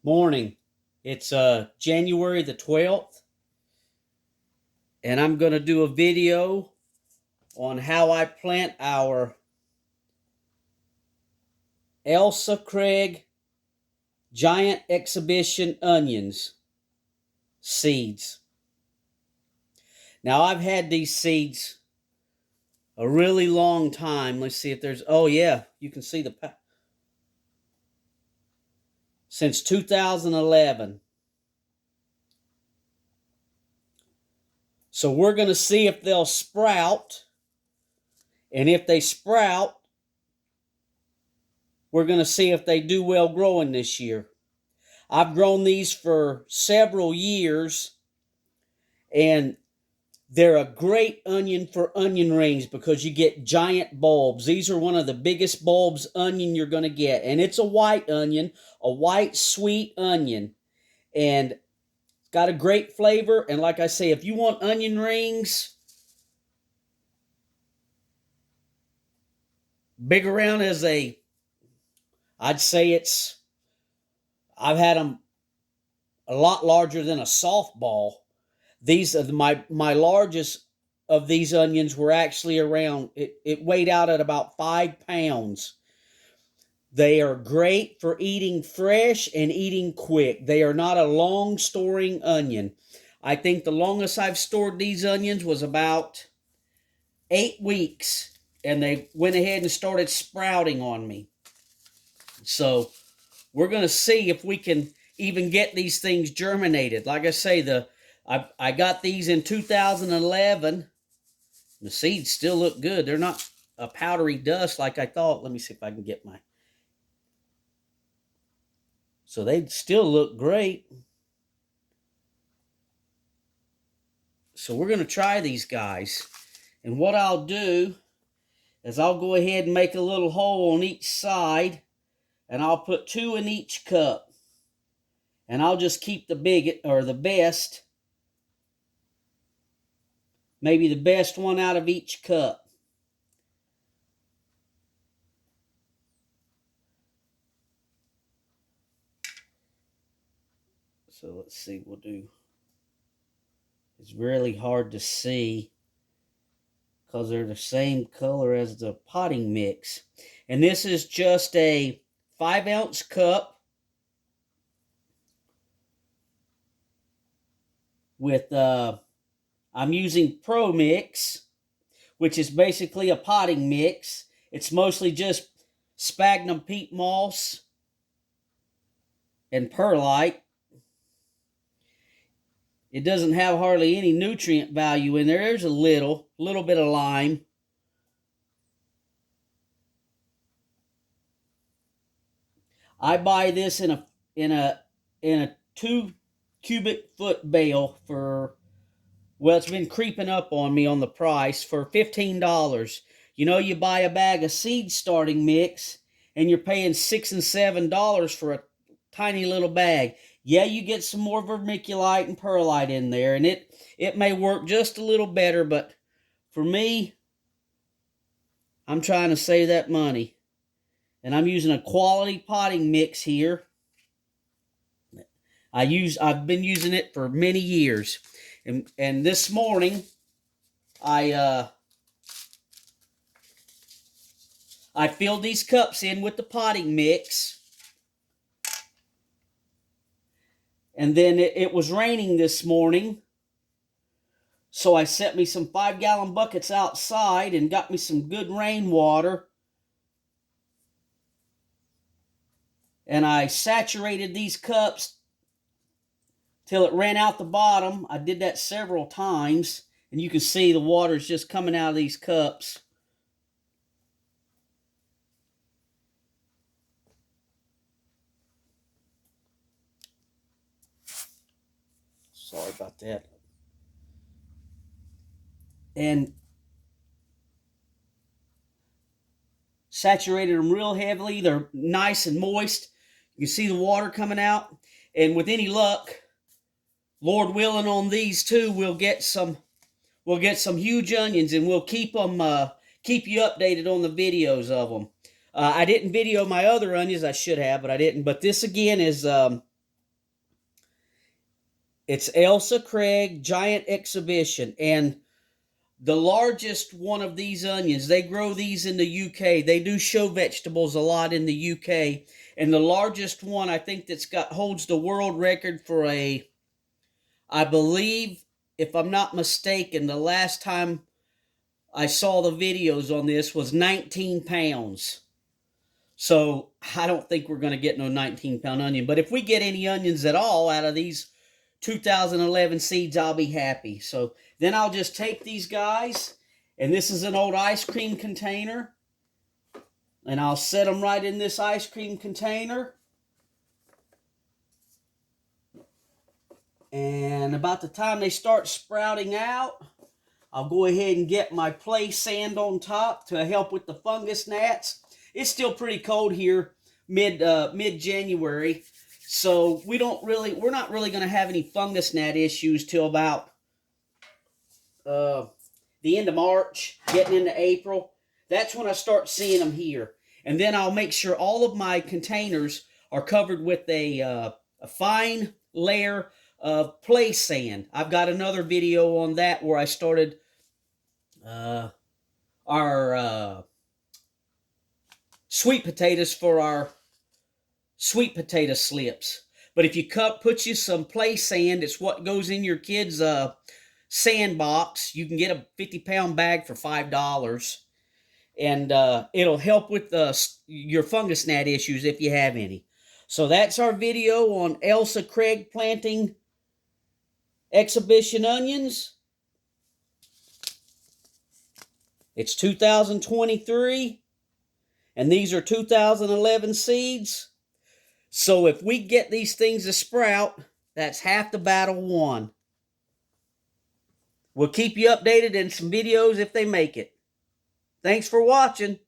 Morning. It's January the 12th, and I'm going to do a video on how I plant our Ailsa Craig giant exhibition onions seeds. Now, I've had these seeds a really long time. Let's see if there's, oh yeah, you can see since 2011. So we're going to see if they'll sprout, and if they sprout, we're going to see if they do well growing this year. I've grown these for several years, and they're a great onion for onion rings because you get giant bulbs. These are one of the biggest bulbs onion you're going to get, and it's a white onion, a white sweet onion, and it's got a great flavor. And like I say, if you want onion rings big around as I'd say I've had them a lot larger than a softball. These are my largest of these onions were actually around, it weighed out at about 5 pounds. They are great for eating fresh and eating quick. They are not a long storing onion. I think the longest I've stored these onions was about 8 weeks, and they went ahead and started sprouting on me. So we're going to see if we can even get these things germinated. Like I say, I got these in 2011. The seeds still look good. They're not a powdery dust like I thought. Let me see if I can get my... So they still look great. So we're going to try these guys. And what I'll do is I'll go ahead and make a little hole on each side, and I'll put 2 in each cup. And I'll just keep the best, maybe the best one out of each cup. So let's see, it's really hard to see because they're the same color as the potting mix. And this is just a 5-ounce cup with, I'm using Pro Mix, which is basically a potting mix. It's mostly just sphagnum peat moss and perlite. It doesn't have hardly any nutrient value in there. There's a little bit of lime. I buy this in a 2 cubic foot bale for, well, it's been creeping up on me on the price, for $15. You know, you buy a bag of seed starting mix and you're paying $6 and $7 for a tiny little bag. Yeah, you get some more vermiculite and perlite in there, and it may work just a little better, but for me, I'm trying to save that money. And I'm using a quality potting mix here. I've been using it for many years. And this morning I filled these cups in with the potting mix. And then it was raining this morning, so I set me some 5-gallon buckets outside and got me some good rainwater. And I saturated these cups till it ran out the bottom. I did that several times, and you can see the water's just coming out of these cups. Sorry about that. And saturated them real heavily. They're nice and moist. You can see the water coming out. And with any luck, Lord willing, on these too, we'll get some huge onions, and we'll keep you updated on the videos of them. I didn't video my other onions. I should have, but I didn't. But this again is It's Ailsa Craig Giant Exhibition. And the largest one of these onions, they grow these in the UK. They do show vegetables a lot in the UK. And the largest one, I think, holds the world record for I believe, if I'm not mistaken, the last time I saw the videos on this was 19 pounds. So I don't think we're going to get no 19-pound onion. But if we get any onions at all out of these 2011 seeds, I'll be happy. So then I'll just take these guys, and this is an old ice cream container, and I'll set them right in this ice cream container. And about the time they start sprouting out, I'll go ahead and get my play sand on top to help with the fungus gnats. It's still pretty cold here, mid-January, so we're not really going to have any fungus gnat issues till about the end of March, getting into April. That's when I start seeing them here. And then I'll make sure all of my containers are covered with a fine layer of play sand. I've got another video on that where I started our sweet potatoes for our sweet potato slips. But if you put you some play sand, it's what goes in your kids' sandbox. You can get a 50-pound bag for $5. And it'll help with your fungus gnat issues if you have any. So that's our video on Ailsa Craig planting exhibition onions. It's 2023, and these are 2011 seeds. So if we get these things to sprout, that's half the battle won. We'll keep you updated in some videos if they make it. Thanks for watching.